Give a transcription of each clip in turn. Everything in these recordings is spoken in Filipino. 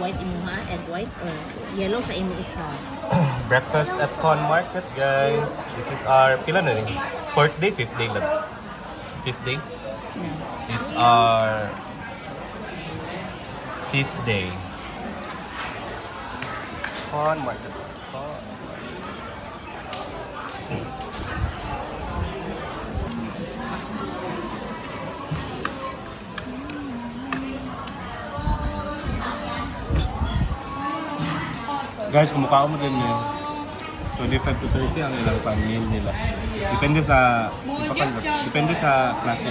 white imuha, egg white, or yellow sa imo isa. Breakfast at Con Market, guys. This is our, pila na rin? 4th day, 5th day lang. 5th day? Yeah. It's our 5th day. Con Market. Guys, kumukha mo din yun. 25 to 30 ang ilang pan-meal nila. Depende sa depende sa klase.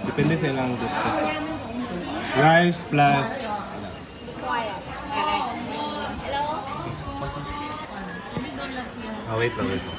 Depende sa ilang gusto. Rice plus wait lang, wait lang.